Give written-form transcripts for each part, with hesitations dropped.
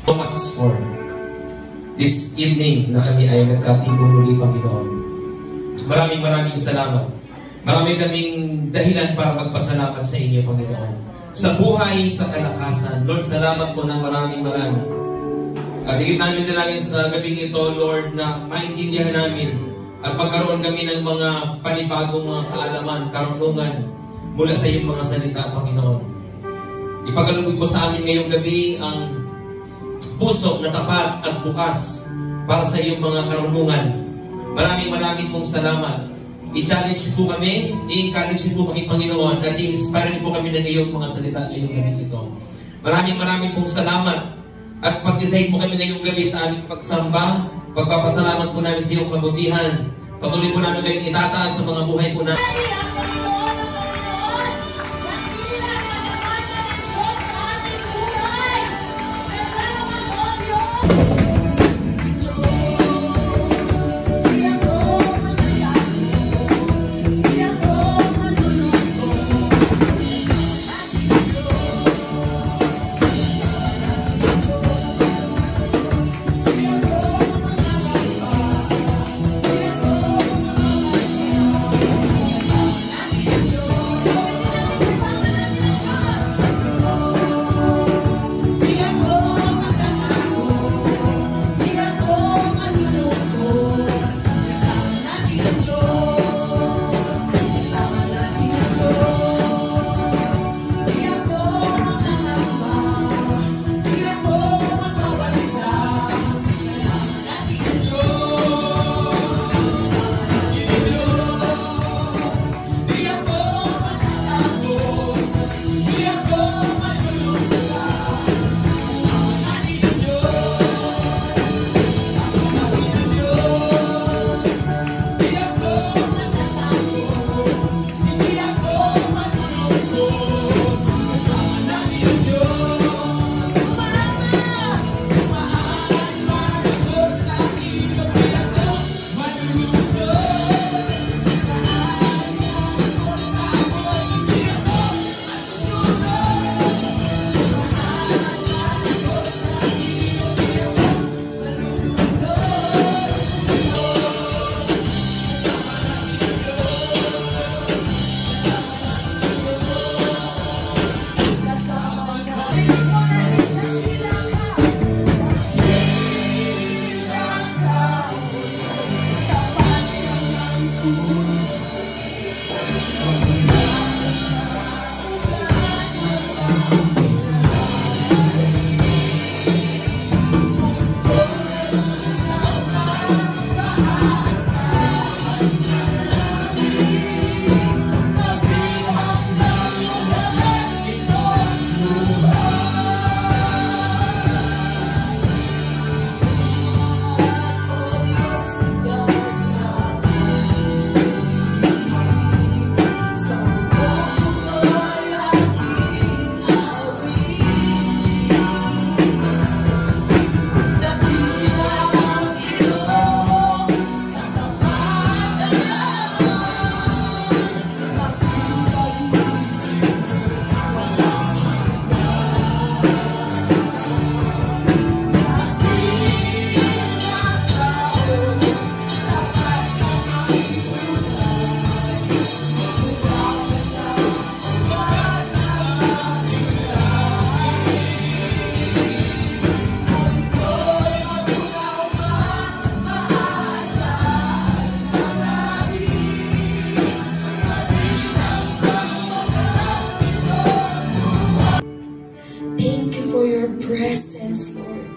So much for this evening na kami ay nagkatibong muli, Panginoon. Maraming salamat. Marami kaming dahilan para magpasalamat sa inyo, Panginoon. Sa buhay, sa kalakasan. Lord, salamat po ng maraming. At higit namin dalangin sa gabing ito, Lord, na maintindihan namin at magkaroon kami ng mga panibagong mga kaalaman, karunungan mula sa iyong mga salita, Panginoon. Ipagalugod po sa amin ngayong gabi ang puso na tapat at bukas para sa iyong mga karunungan. Maraming pong salamat. I-challenge po kami, i-encourage po kami, Panginoon, at i-inspire po kami ng iyong mga salita ngayong gabi ito. Maraming pong salamat at pag-decide po kami ngayong gabi sa aming pagsamba. Pagpapasalamat po namin sa iyong kabutihan. Patuloy po namin kayong itataas sa mga buhay po namin. presence, Lord.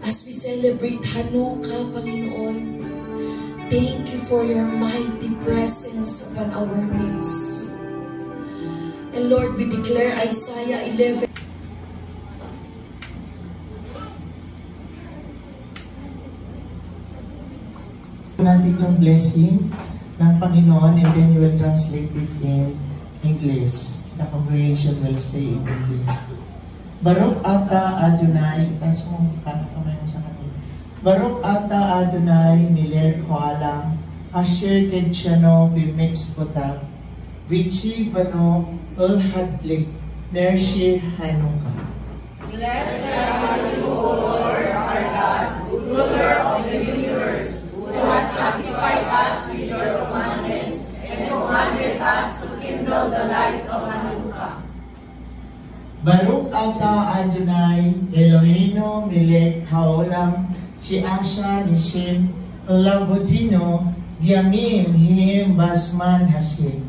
As we celebrate Hanukkah, Panginoon, thank you for your mighty presence upon our midst. And Lord, we declare Isaiah 11. Natin yung blessing ng Panginoon, and then you will translate it in English. The congregation will say in English. Baruch ata Adonai, itas mo, kamay mo sa kanila. Baruch ata Adonai, miled hoalam, asher kedshano bimix botak, vici vano ulhadlik, nershi Hanukkah. Blessed are you, O Lord our God, ruler of the universe, who has sanctified us with your commandments and commanded us to kindle the lights of Hanukkah. Baruch ata Adonai Eloheinu melech haolam she'asha nishim lavotino yamim him basman hashim.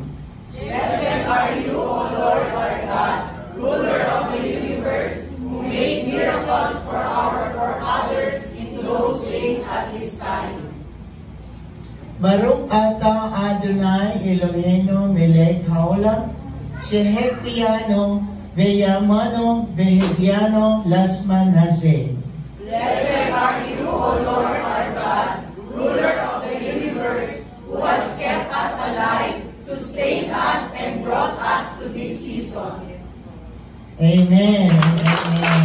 Blessed are you, O Lord our God, ruler of the universe, who made miracles for our forefathers in those days at this time. Baruch ata Adonai Eloheinu melech haolam she'hepiano Veyamano Veheviano Lasman Hazeh. Blessed are you, O Lord our God, ruler of the universe, who has kept us alive, sustained us, and brought us to this season. Amen. Amen.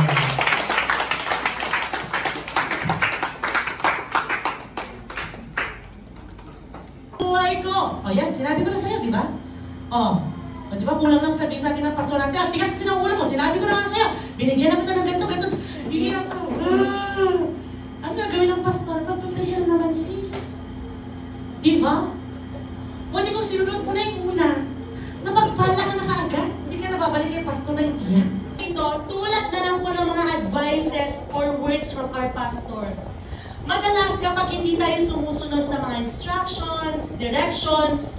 Buhay ko. O yan, sinabi ko na sa'yo, di ba? O, di ba, kulang lang sabihin sa atin ng pastor natin, ang tigas kasi ng ulo ko, sinabi ko na nga sa'yo, binigyan na kita ng ganito, hihirap ka. Ano gagawin ng pastor? Pagpaprayer na naman, sis. Di ba? O, di mo sinunod mo na yung una, napagpala ka na kaagad, hindi ka nababalik kay pastor na yung iyan. Ito, tulad na lang po ng mga advices or words from our pastor. Madalas kapag hindi tayo sumusunod sa mga instructions, directions,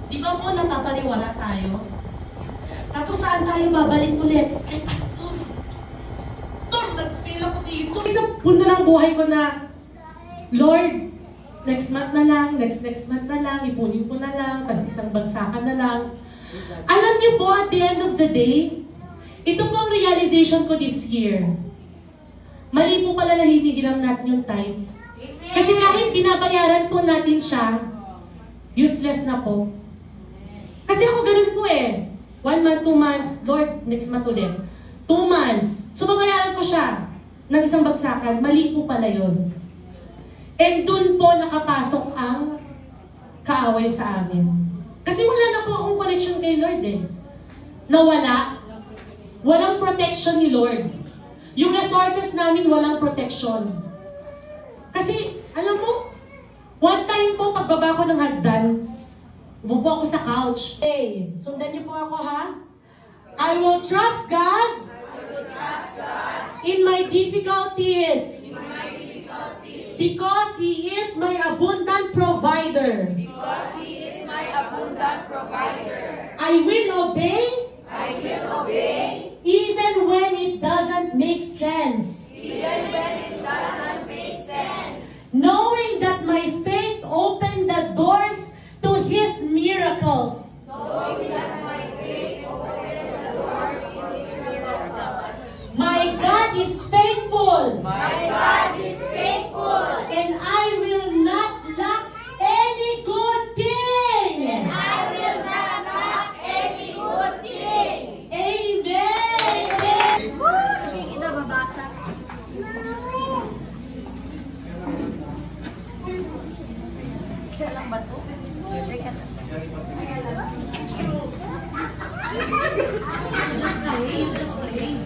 di ba po napapariwara tayo? Tapos saan tayo babalik ulit? Kay pastor. Pastor, nag-fail ako dito. Isang punto ng buhay ko na, Lord, next month na lang, next month na lang, ipunin ko na lang, tapos isang bagsakan na lang. Alam niyo po, at the end of the day, ito po ang realization ko this year. Mali po pala na hinihiram natin yung tithes. Kasi kahit binabayaran po natin siya, useless na po. Kasi ako ganun po eh. 1 month, 2 months, Lord, next month ulit. 2 months. So babayaran ko siya ng isang bagsakan, mali po pala yun. And dun po nakapasok ang kaaway sa amin. Kasi wala na po akong connection kay Lord eh. Nawala. Walang protection ni Lord. Yung resources namin walang protection. Kasi, alam mo, one time po pagbaba ko ng hagdan, umupo ako sa couch. Hey, sundan niyo po ako ha. I will trust God, in my difficulties. Because He is my abundant provider. I will obey. Even when it doesn't make sense. Knowing that my faith opened the doors to His miracles. My God is faithful. And I will not lack any good thing. Amen. Hindi kita babasa. Siya lang ba to? Teka na. Just pray.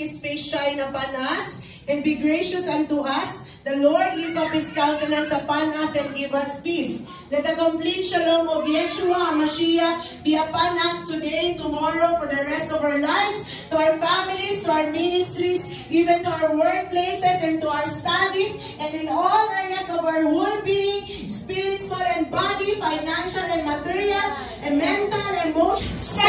His face shine upon us and be gracious unto us. The Lord lift up His countenance upon us and give us peace. Let the complete shalom of Yeshua HaMashiach be upon us today, tomorrow, for the rest of our lives, to our families, to our ministries, even to our workplaces and to our studies, and in all areas of our whole being, spirit, soul, and body, financial and material, and mental, emotional.